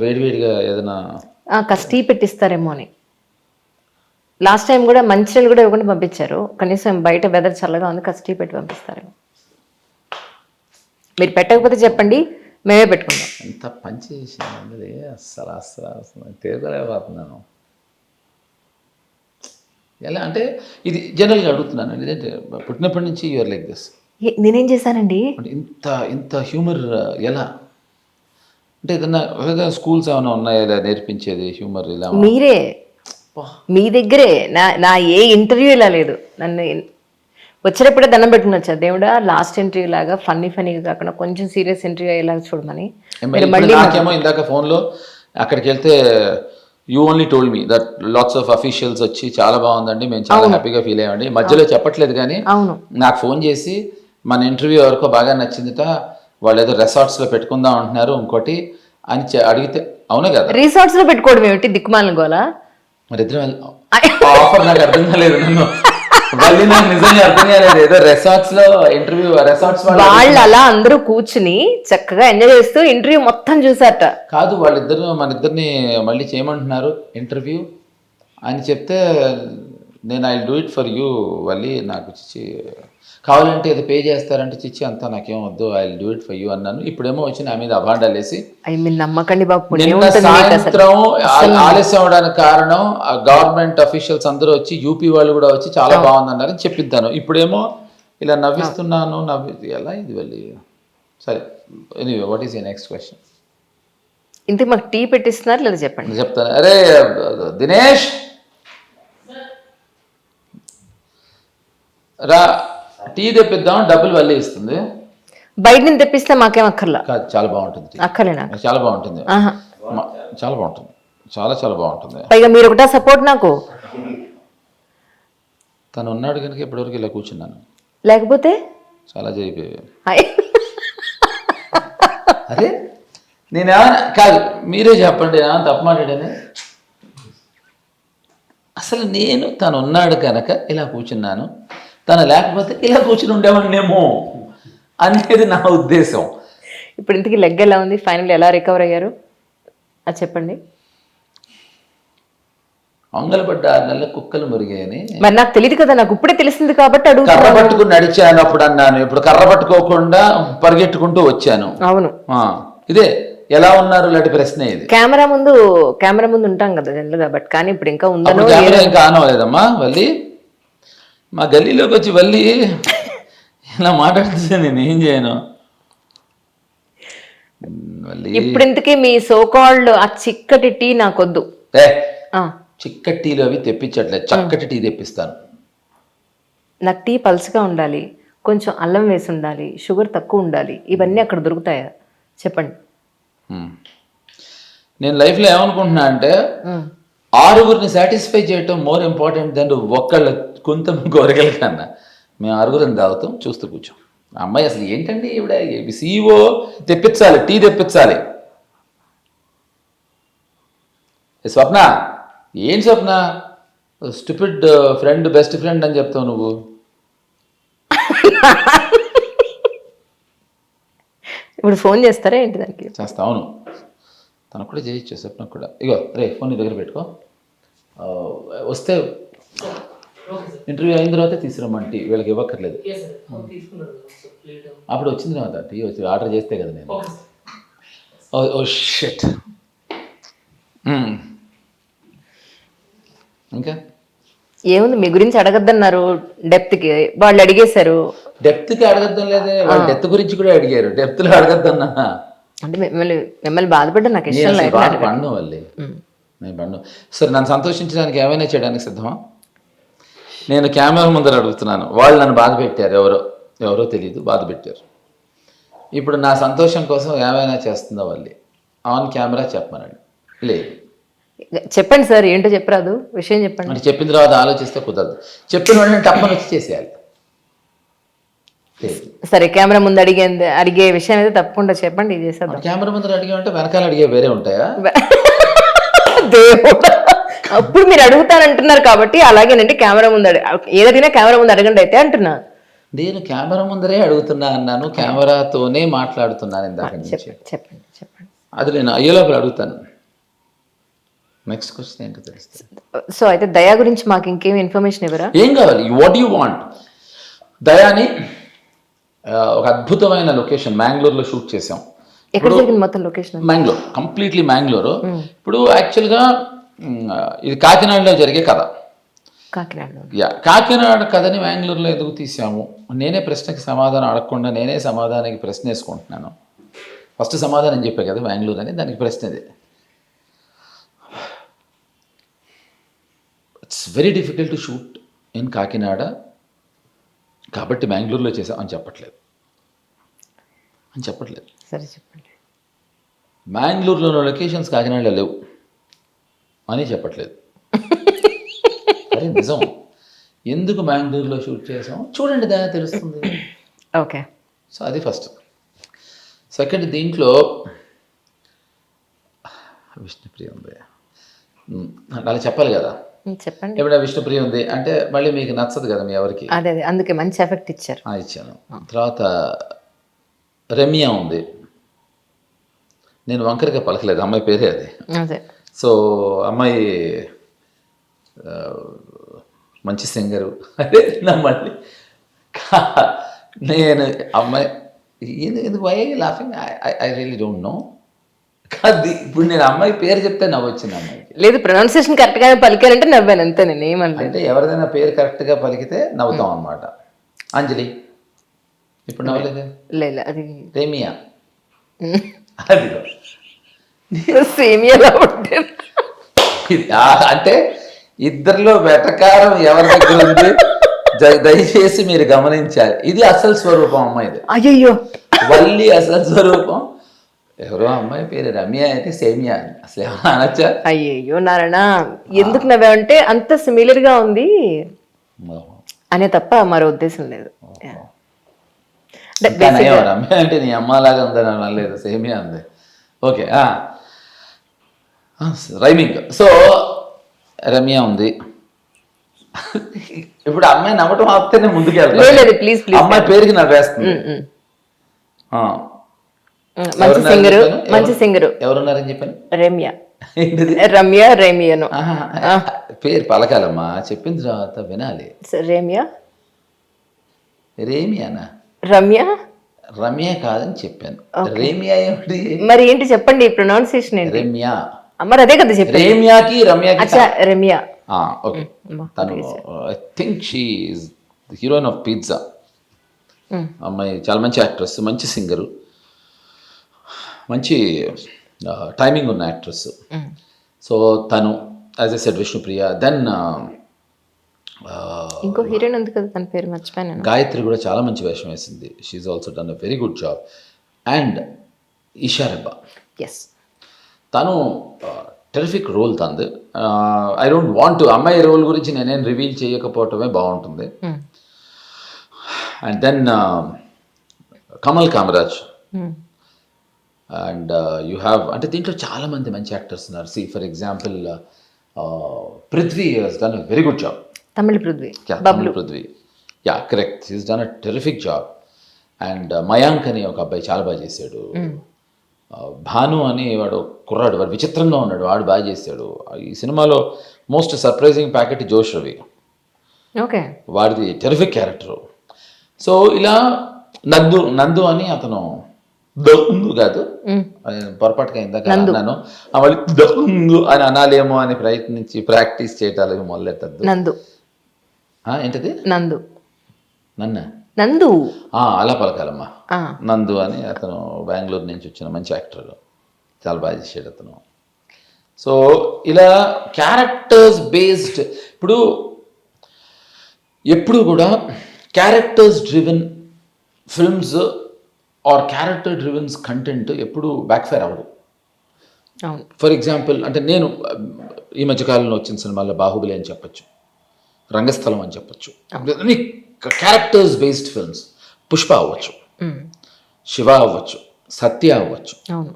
వేడివేడిగా ఏదైనా కాస్త టీ పెట్టిస్తారేమో అని. లాస్ట్ టైం కూడా మంచినీళ్ళు కూడా ఇవ్వకుండా పంపించారు. కనీసం బయట వెదర్ చల్లగా ఉంది, కాస్త టీ పెట్టి పంపిస్తారేమో. మీరు పెట్టకపోతే చెప్పండి, మేమే పెట్టుకుంటాం. ఎంత పని చేసింది అస్సలు తీరగలేకపోతున్నాను. ఎలా అంటే ఇది జనరల్గా అడుగుతున్నాను, ఎందుకంటే పుట్టినప్పటి నుంచి యూఆర్ లైక్ దిస్. నేనేం చేశానండి? అంటే ఇంత ఇంత హ్యూమర్ ఎలా అంటే ఏదైనా స్కూల్స్ ఏమైనా ఉన్నాయా ఇలా నేర్పించేది హ్యూమర్? ఇలా మీరే మీ దగ్గరే నా ఏ ఇంటర్వ్యూ ఇలా లేదు. నన్ను వచ్చేటప్పుడే దండం పెట్టుకుని వచ్చా, దేవుడా లాస్ట్ ఇంటర్వ్యూ లాగా ఫన్నీగా కాకుండా కొంచెం సీరియస్ ఇంటర్వ్యూ అయ్యేలాగా చూడమని. నాకేమో ఇందాక ఫోన్లో అక్కడికి వెళ్తే you only told me that lots of officials వచ్చి చాలా బాగుందండి, మేము చాలా హ్యాపీగా ఫీల్ అయ్యామండి. మధ్యలో చెప్పట్లేదు కానీ నాకు ఫోన్ చేసి మన ఇంటర్వ్యూ ఎవరికో బాగా నచ్చిందిట, వాళ్ళు ఏదో రిసార్ట్స్లో పెట్టుకుందాం అంటున్నారు ఇంకోటి అని అడిగితే అవునే కదా. రిసార్ట్స్లో పెట్టుకోవడం ఏమిటి దిక్కుమాలిన గోలా? మరి ఇద్దరు ఆఫర్ నాకు అర్థం కాలేదు, నన్ను మళ్ళీ నాకు నిజంగా అర్థం కాలేదు. ఏదో రిసార్ట్స్ లో ఇంటర్వ్యూ, రిసార్ట్స్ వాళ్ళు అలా అందరూ కూర్చుని చక్కగా ఎంజాయ్ చేస్తూ ఇంటర్వ్యూ మొత్తం చూసారట. కాదు, వాళ్ళిద్దరు మన ఇద్దరిని మళ్ళీ చేయమంటున్నారు ఇంటర్వ్యూ అని చెప్తే నేను I do it for you Valli, నాకు చిచ్చి కావాలంటే ఏదో పే చేస్తారంటే చిచ్చి అంతా నాకేం వద్దు, I do it for you అన్నాను. ఇప్పుడేమో వచ్చి నా మీద అభాండాలు వేసి నమ్మకండి బాబు. సాయంత్రం ఆలస్యం అవడానికి కారణం గవర్నమెంట్ అఫీషియల్స్ అందరూ వచ్చి యూపీ వాళ్ళు కూడా వచ్చి చాలా బాగుందన్నారని చెప్పిద్దాను. ఇప్పుడేమో ఇలా నవ్విస్తున్నాను, ఎలా ఇది వెళ్ళి. సరే, anyway, what is your next question? ఇంతకు మాకు టీ పెట్టిస్తున్నారు లేదా చెప్పండి. చెప్తాను. అరే దినేష్ రా, టీ తెప్పిద్దాం, డబ్బులు వల్లే ఇస్తుంది. బయట నుంచి తెప్పిస్తే మాకేం అక్కర్లా. కాదు, చాలా బాగుంటుంది. అక్కర్లే నాకు. చాలా బాగుంటుంది, చాలా బాగుంటుంది, చాలా బాగుంటుంది. పైగా మీరు ఒకటా సపోర్ట్ నాకు. తను ఉన్నాడు కనుక ఇప్పటివరకు ఇలా కూర్చున్నాను, లేకపోతే చాలా జరిగిపోయాయి. అరే నేను కాదు, మీరే చెప్పండి, తప్పు మాట్లాడానే. అసలు నేను తను ఉన్నాడు కనుక ఇలా కూర్చున్నాను, తను లేకపోతే ఇలా కూర్చుని ఉండేవాడినేమో అనేది నా ఉద్దేశం. ఇప్పుడు ఇంతకీ లెగ్ ఎలా ఉంది? ఫైనల్ ఎలా రికవర్ అయ్యారు అది చెప్పండి. అంగలపడ్డ 6 నెలల కుక్కలు మురిగాయని. మరి నాకు తెలియదు కదా, నాకు ఇప్పుడే తెలిసింది కాబట్టి అడుగు. కర్ర పట్టుకుని నడిచాను అప్పుడు అన్నాను, ఇప్పుడు కర్ర పట్టుకోకుండా పరిగెట్టుకుంటూ వచ్చాను. అవును, ఇదే ఎలా ఉన్నారు లాంటి ప్రశ్న ఇది. కెమెరా ముందు ఉంటాం కదా జనరల్ గా, బట్ కానీ ఇప్పుడు ఇంకా ఉందనో ఇంకా ఆన్ అవ్వలేదమ్మా. వల్లి మా గల్లీలోకి వచ్చి వల్లి ఇలా మాట్లాడుతుంటే నేను ఏం చేయను. ఇప్పుడు ఇంతకీ మీ సోకాల్డ్ ఆ చిక్కటి టీ నాకొద్దు. చిక్కటి టీలు అవి తెప్పించట్లేదు, చక్కటి టీ తెప్పిస్తాను. నాకు టీ పల్చగా ఉండాలి, కొంచెం అల్లం వేసి ఉండాలి, షుగర్ తక్కువ ఉండాలి. ఇవన్నీ అక్కడ దొరుకుతాయా చెప్పండి. నేను లైఫ్లో ఏమనుకుంటున్నా అంటే 6గురిని సాటిస్ఫై చేయటం మోర్ ఇంపార్టెంట్ దెన్ ఒక్కళ్ళ కొంత గోరగల కన్నా. మేము 6గురిని తాగుతాం, చూస్తూ కూర్చోం. అమ్మాయి అసలు ఏంటండి ఇవిడ సీఈఓ తెప్పించాలి, టీ తెప్పించాలి. స్వప్న, ఏం స్వప్న స్టూపిడ్ ఫ్రెండ్ బెస్ట్ ఫ్రెండ్ అని చెప్తావు నువ్వు. ఇప్పుడు ఫోన్ చేస్తారా ఏంటి దానికి? చేస్తా. అవును, తనకు కూడా చేయొచ్చు, స్వప్నకు కూడా. ఇగో రే, ఫోన్ నీ దగ్గర పెట్టుకో, వస్తే ఇంటర్వ్యూ అయిన తర్వాత తీసుకురమ్మంటే వీళ్ళకి ఇవ్వక్కర్లేదు. అప్పుడు వచ్చింది తర్వాత టీ వచ్చి ఆర్డర్ చేస్తే కదా నేను. Oh shit. ఇంకా ఏముంది, మీ గురించి అడగద్దన్నారు డెప్త్కి, వాళ్ళు అడిగేశారు. డెప్త్కి అడగద్దాం లేదే, వాళ్ళు డెప్త్ గురించి కూడా అడిగారు, డెప్త్లో అడగద్దన్నా. అంటే మిమ్మల్ని బాధపడ్డా నాకు ఇష్టం లేదు. పండు వల్లి, నేను పండు. సరే, నన్ను సంతోషించడానికి ఏమైనా చేయడానికి సిద్ధమా? నేను కెమెరా ముందర అడుగుతున్నాను, వాళ్ళు నన్ను బాధ పెట్టారు, ఎవరో తెలియదు, బాధ పెట్టారు. ఇప్పుడు నా సంతోషం కోసం ఏమైనా చేస్తుందా వల్లి? ఆన్ కెమెరా చెప్పమనండి. లేదు, చెప్పండి సార్, ఏంటో చెప్పరాదు, విషయం చెప్పండి. అంటే చెప్పిన తర్వాత ఆలోచిస్తే కుదరదు, చెప్పిన వెంటనే తప్పని వచ్చి చేసేయాలి. సరే, కెమెరా ముందు అడిగే విషయం అయితే తప్పకుండా చెప్పండి, చేసేద్దాం. కెమెరా ముందర అడిగామంటే వెనకాల అడిగే వేరే ఉంటాయా? దేవుడా, అప్పుడు మీరు అడుగుతానంటున్నారు కాబట్టి అలాగేనంటే కెమెరా ముందు ఏదైనా కెమెరా ముందు అడగండి అయితే అంటున్నా. నేను కెమెరా ముందరే అడుగుతున్నా అన్నాను, కెమెరాతోనే మాట్లాడుతున్నాను ఇందాక నుంచి. చెప్పండి. అది నేను అయ్యేలోపల అడుగుతాను. నెక్స్ట్ క్వశ్చన్ ఏంటో తెలుస్తుంది. సో అయితే దయా గురించి మాకు ఇంకేం ఇన్ఫర్మేషన్ ఇవ్వరా? ఏం కావాలి, వాట్ యూ వాంట్. దయాని ఒక అద్భుతమైన లొకేషన్ మ్యాంగ్లూర్లో షూట్ చేసాం. ఎక్కడ జరిగింది మొత్తం లొకేషన్? మ్యాంగ్లూర్, కంప్లీట్లీ మ్యాంగ్లూరు. ఇప్పుడు యాక్చువల్గా ఇది కాకినాడలో జరిగే కథ. కాకినాడలో. కాకినాడ కథని మ్యాంగ్లూర్లో ఎందుకు తీసాము? నేనే ప్రశ్నకి సమాధానం అడగకుండా నేనే సమాధానానికి ప్రశ్న వేసుకుంటున్నాను. ఫస్ట్ సమాధానం చెప్పే కదా మ్యాంగ్లూర్ అని, దానికి ప్రశ్న ఇది. It's very difficult to shoot in Kakinada కాబట్టి మ్యాంగ్లూర్లో చేసాం అని చెప్పట్లేదు. సరే చెప్పండి. మ్యాంగ్లూర్లో లొకేషన్స్ కాకినాడలో లేవు అని చెప్పట్లేదు. అరే నిజం. ఎందుకు మ్యాంగ్లూర్లో షూట్ చేసాం చూడండి, దాని తెలుస్తుంది. ఓకే. సో అది ఫస్ట్. సెకండ్, దీంట్లో విష్ణుప్రియ ఉంది, అలా చెప్పాలి కదా. చెప్పండి. ఎప్పుడైనా విష్ణుప్రియ ఉంది అంటే మళ్ళీ మీకు నచ్చదు కదా మీ ఎవరికి. అదే అందుకే మంచి ఎఫెక్ట్ ఇచ్చారు. ఇచ్చాను. తర్వాత రమ్య ఉంది. నేను వంకరగా పలకలేదు, అమ్మాయి పేరే అది. అదే. సో అమ్మాయి మంచి సింగరు. అదే మళ్ళీ నేను అమ్మాయి ఎందుకు why laughing, I really don't know. కాదు ఇప్పుడు నేను అమ్మాయి పేరు చెప్తే నవ్వొచ్చింది అమ్మాయికి. లేదు, ప్రొనౌన్సియేషన్ కరెక్ట్గానే పలికారంటే నవ్వాను అంతే, నేను ఏమన్నా. అంటే ఎవరిదైనా పేరు కరెక్ట్గా పలికితే నవ్వుతాం అనమాట. అంజలి ఇప్పుడు నవ్వలేదు. లేదు అది రేమియా, అది సేమియాలా ఉంటుంది. అంటే ఇద్దరిలో వెటకారం ఎవరి దగ్గర ఉంది దయచేసి మీరు గమనించాలి. ఇది అసలు స్వరూపం అమ్మాయిది. అయ్యో వల్లి అసలు స్వరూపం. ఎవరో అమ్మాయి పేరు రమ్య అయితే సేమియా అసలు ఏమన్నా అనొచ్చా? అయ్యయ్యో నారాయణ, ఎందుకు నవ్వామంటే అంత సిమిలర్ గా ఉంది అనే తప్ప మరో ఉద్దేశం లేదు. రమ్య అంటే నీ అమ్మలాగా ఉందని అనలేదు, సేమియా ఉంది. Okay, rhyming. సో రమ్య ఉంది. ఇప్పుడు అమ్మాయి నవ్వటం ఆపితేనే ముందుకు వెళ్తాను. ప్లీజ్ అమ్మాయి పేరుకి నవ్వేస్తుంది. మంచి సింగరు ఎవరున్నారని చెప్పాను? రమ్య. రమ్య రేమియను పేరు పలకాలమ్మా, చెప్పిన తర్వాత వినాలి. రేమియానా? రమ్య కాదని చెప్పాను. రేమియా ఏమిటి మరి? ఏంటి చెప్పండి, ప్రొనౌన్సియేషన్ ఏంటి? రేమియా. మరి అదే కదా చెప్పాను. రేమియాకి రమ్యకి. రమ్య. ఓకే. తను I think she is the heroine of Pizza. అమ్మాయి చాలా మంచి యాక్ట్రెస్, మంచి సింగరు, మంచి టైమింగ్ ఉన్న యాక్ట్రెస్. సో తను as I said Vishnupriya. Then ఇంకో హీరోయిన్ ఉంది కదా, తన పేరు మర్చిపోయాను. గాయత్రి కూడా చాలా మంచి వేషం వేసింది. She also done a very good job. And Esha Rebba, తను టెరిఫిక్ రోల్ తంది. ఐ డోంట్ వాంట్ అమ్మాయి రోల్ గురించి నేనేం రివీల్ చేయకపోవటమే బాగుంటుంది. And then Kamal Kamaraj. And you have, అంటే దీంట్లో చాలామంది మంచి యాక్టర్స్ ఉన్నారు. See for example Prithvi has done a very good job. తమిళ Prithvi. Yeah correct, he's done a terrific job. And Mayank అని ఒక అబ్బాయి చాలా బాగా చేశాడు. భాను అని వాడు కుర్రాడు, వాడు విచిత్రంగా ఉన్నాడు, వాడు బాగా చేశాడు. ఈ సినిమాలో మోస్ట్ సర్ప్రైజింగ్ ప్యాకెట్ జోష్ రవి. ఓకే. వాడిది టెరిఫిక్ క్యారెక్టరు. సో ఇలా నందు అని అతను దొంగు కాదు, పొరపాటుగా ఇందాక అన్నాను, మళ్ళీ దొంగు అని అనాలేమో అని ప్రయత్నించి ప్రాక్టీస్ చేయటాలు మొదలెట్టద్దు. నందు ఏంటది? నందు. నందు అలా పలకాలమ్మా. నందు అని అతను బెంగళూరు నుంచి వచ్చిన మంచి యాక్టర్, చాలా బాగా చేసాడు అతను. సో ఇలా క్యారెక్టర్స్ బేస్డ్, ఎప్పుడు కూడా characters driven films or character drivens content ఎప్పుడు బ్యాక్ఫైర్ అవ్వదు. ఫర్ ఎగ్జాంపుల్, అంటే నేను ఈ మధ్యకాలంలో వచ్చిన సినిమాల్లో బాహుబలి అని చెప్పచ్చు, రంగస్థలం అని చెప్పచ్చు, అన్ని క్యారెక్టర్స్ బేస్డ్ ఫిల్మ్స్. పుష్ప అవ్వచ్చు, శివ అవ్వచ్చు, సత్య అవ్వచ్చు. అవును.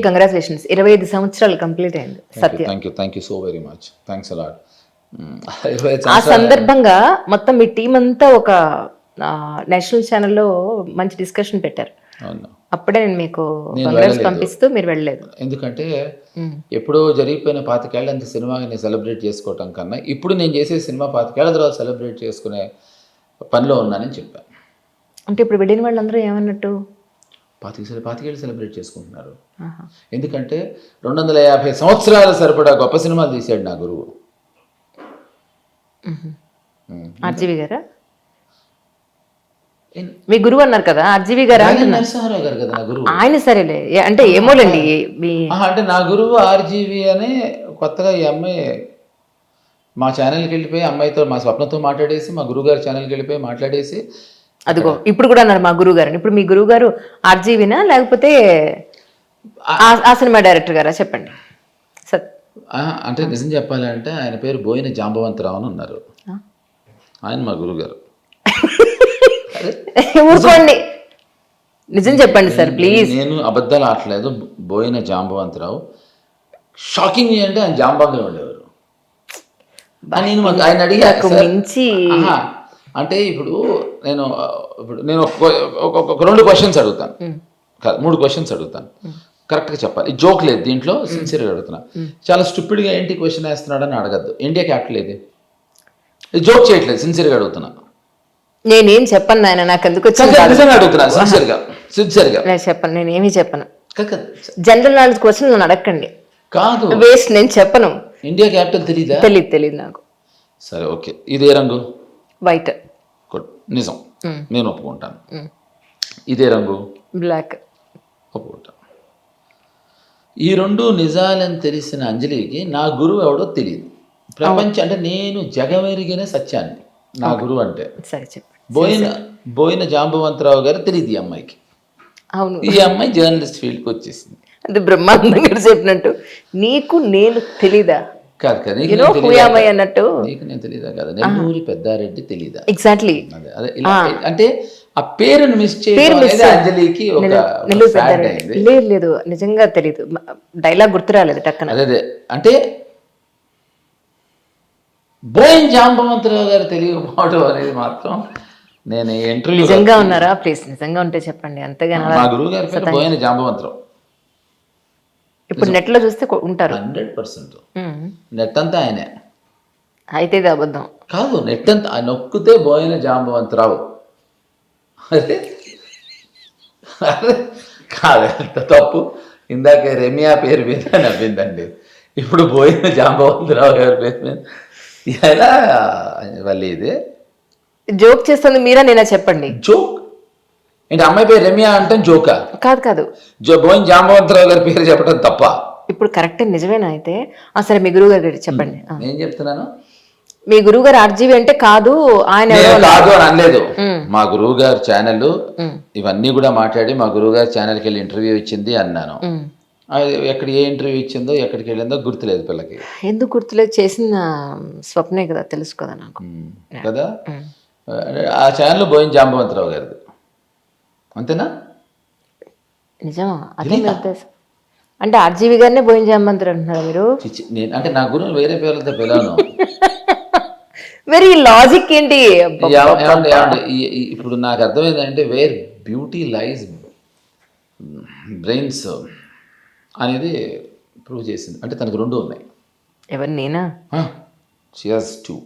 కంగ్రాచులేషన్స్, 25 సంవత్సరాలు కంప్లీట్ అయింది Satya. Thank you so very much, thanks a lot. ఆ సందర్భంగా మొత్తం మీ టీం అంతా ఒక నేషనల్ ఛానల్లో మంచి డిస్కషన్ పెట్టారు. అవును. అప్పుడే నేను మీకు నేను కంగ్రాట్స్ వెళ్ళలేదు. పంపిస్తూ మీరు వెళ్ళలేదు. ఎందుకంటే ఎప్పుడో జరిగిపోయిన 25 ఏళ్ళ అంత సినిమాని నేను సెలబ్రేట్ చేసుకోవటం కన్నా ఇప్పుడు నేను చేసే సినిమా 25 ఏళ్ళ తర్వాత సెలబ్రేట్ చేసుకునే పనిలో ఉన్నానని చెప్పాను. అంటే ఇప్పుడు వెళ్ళిన వాళ్ళందరూ ఏమన్నట్టు? 25 ఏళ్ళు సెలబ్రేట్ చేసుకుంటున్నారు. ఎందుకంటే 250 సంవత్సరాల సరిపడా గొప్ప సినిమాలు తీశాడు నా గురువు. ఆర్జీవి గారా? మీ గురువు అన్నారు కదా, ఆర్జీవి గారా? నరసింహారావు గారు కదా నా గురువు. ఆయన సరేలే, అంటే ఏమోలేండి మీ అంటే నా గురువు ఆర్జీవి అనే కొత్తగా ఈ అమ్మాయి మా ఛానల్కి వెళ్ళిపోయి అమ్మాయితో మా స్వప్నతో మాట్లాడేసి మా గురువుగారి ఛానల్కి వెళ్ళిపోయి మాట్లాడేసి అదిగో ఇప్పుడు కూడా అన్నారు మా గురువు గారు. ఇప్పుడు మీ గురువు గారు ఆర్జీవినా లేకపోతే ఆ సినిమా డైరెక్టర్ గారా? చెప్పండి. అంటే నిజం చెప్పాలంటే ఆయన పేరు బోయిన జాంబవంతరావు అని ఉన్నారు. ఆయన మా గురువుగారు. ఊరుకోండి, నిజం చెప్పండి సార్ ప్లీజ్. నేను అబద్ధాలు ఆడలేదు. బోయిన జాంబవంతరావు షాకింగ్ అంటే ఆయన జాంబాంగ్లో ఉండేవారు. నేను ఆయన అడిగాక అంటే ఇప్పుడు నేను ఒక 2 క్వశ్చన్స్ అడుగుతాను, 3 క్వశ్చన్స్ అడుగుతాను, కరెక్ట్గా చెప్పాలి. ఈ జోక్ లేదు దీంట్లో, సిన్సియర్గా అడుగుతున్నా. చాలా స్టూపిడ్గా ఏంటి క్వశ్చన్ వేస్తున్నాడు అని అడగద్దు. ఇండియా క్యాపిటల్ ఏది? జోక్ చేయట్లేదు, సిన్సియర్గా అడుగుతున్నా. నేనేం చెప్పను నాయన, నాకు ఎందుకు నిజంగా అడుగుతున్నా, సిన్సియర్గా చెప్పను. నేను ఏమీ చెప్పను. జనరల్ నాలెడ్జ్ క్వశ్చన్ నన్ను అడగండి. కాదు వేస్ట్, నేను చెప్పను. ఇండియా క్యాపిటల్ తెలీదా? తెలియదు నాకు. సరే ఓకే, ఇది ఏ రంగు? వైట్. నిజం, నేను ఒప్పుకుంటాను. ఇదే రంగు? బ్లాక్. ఒప్పుకుంటాను. ఈ 2 నిజాలని తెలిసిన అంజలికి నా గురువు ఎవడో తెలియదు. ప్రపంచం అంటే నేను జగమెరిగిన సత్యాన్ని నా గురువు అంటే. సరే చెప్పండి. బోయిన జాంబవంతరావు గారు తెలియదు ఈ అమ్మాయికి. అవును, ఈ అమ్మాయి జర్నలిస్ట్ ఫీల్డ్కి వచ్చేసింది. అది బ్రహ్మాండంగా చెప్పినట్టు. నీకు నేను తెలీదా? కాదు కదా, అన్నట్టు. నీకు నేను తెలీదా కదా, నెల్లూరి పెద్దారెడ్డి తెలీదా? ఎగ్జాక్ట్లీ. అదే అంటే ఆ పేరును మిస్ చేయడం అంజలికి లేదు, నిజంగా తెలీదు. డైలాగ్ గుర్తు రాలేదు టక్కన. అదే అంటే బోయిన జాంబవంతరావు గారు తెలియకపోవడం అనేది మాత్రం నేను ఇంటర్వ్యూ. నిజంగా ఉన్నారా? ప్లీజ్ నిజంగా ఉంటే చెప్పండి. అంతేగాని మా గురువు గారి పేరు బోయిన జాంబవంతరావు. ఇప్పుడు నెట్ లో చూస్తే ఉంటారు 100%. నెట్ అంతా ఆయనే. అయితే ఇది అబద్ధం కాదు, నెట్ అంతా నొక్కితే బోయిన జాంబవంతరావు. అదే కాదు, ఎంత తప్పు. ఇందాక రమ్య పేరు మీద నవ్విందండి, ఇప్పుడు బోయిన జాంబవంతరావు గారి పేరు మీద ఎలా వాళ్ళు? ఇది జోక్ చేస్తుంది మీరా నేనా? చెప్పండి. జోక్ ఏంటి? అమ్మాయి పేరు రమ్య అంటే జోకా? కాదు, బోయిన జాంబవంతరావు గారి పేరు చెప్పడం తప్ప? ఇప్పుడు కరెక్ట్ నిజమేనా? అయితే సరే, మీ గురువు గారు చెప్పండి. నేను చెప్తున్నాను, మీ గురువు గారు ఆర్జీవి అంటే కాదు ఆయన కాదు అని అనలేదు. మా గురువు గారి ఛానల్ ఇవన్నీ కూడా మాట్లాడి మా గురువు గారి ఛానల్కి వెళ్ళి ఇంటర్వ్యూ ఇచ్చింది అన్నాను. ఎక్కడ ఏ ఇంటర్వ్యూ ఇచ్చిందో ఎక్కడికి వెళ్ళిందో గుర్తులేదు పిల్లకి. ఎందుకు గుర్తులేదు? చేసిన స్వప్నే కదా, తెలుసు కదా నాకు కదా. ఆ ఛానల్ బోయిన జాంబవంతరావు గారిది, అంతేనా? నిజమా? అదే మీ ఉద్దేశం అంటే ఆర్జీవి గారినే బోయిన జాంబవంతరావు అంటున్నారా మీరు? నేను అంటే నా గురువు వేరే పేర్లతో పిలవను. మరి లాజిక్ ఏంటి? ఇప్పుడు నాకు అర్థమైందంటే వేర్ బ్యూటీ లైజ్ బ్రెయిన్స్ అనేది ప్రూవ్ చేసింది. అంటే తనకు 2 ఉన్నాయి. ఎవరు? నేనా? She has 2.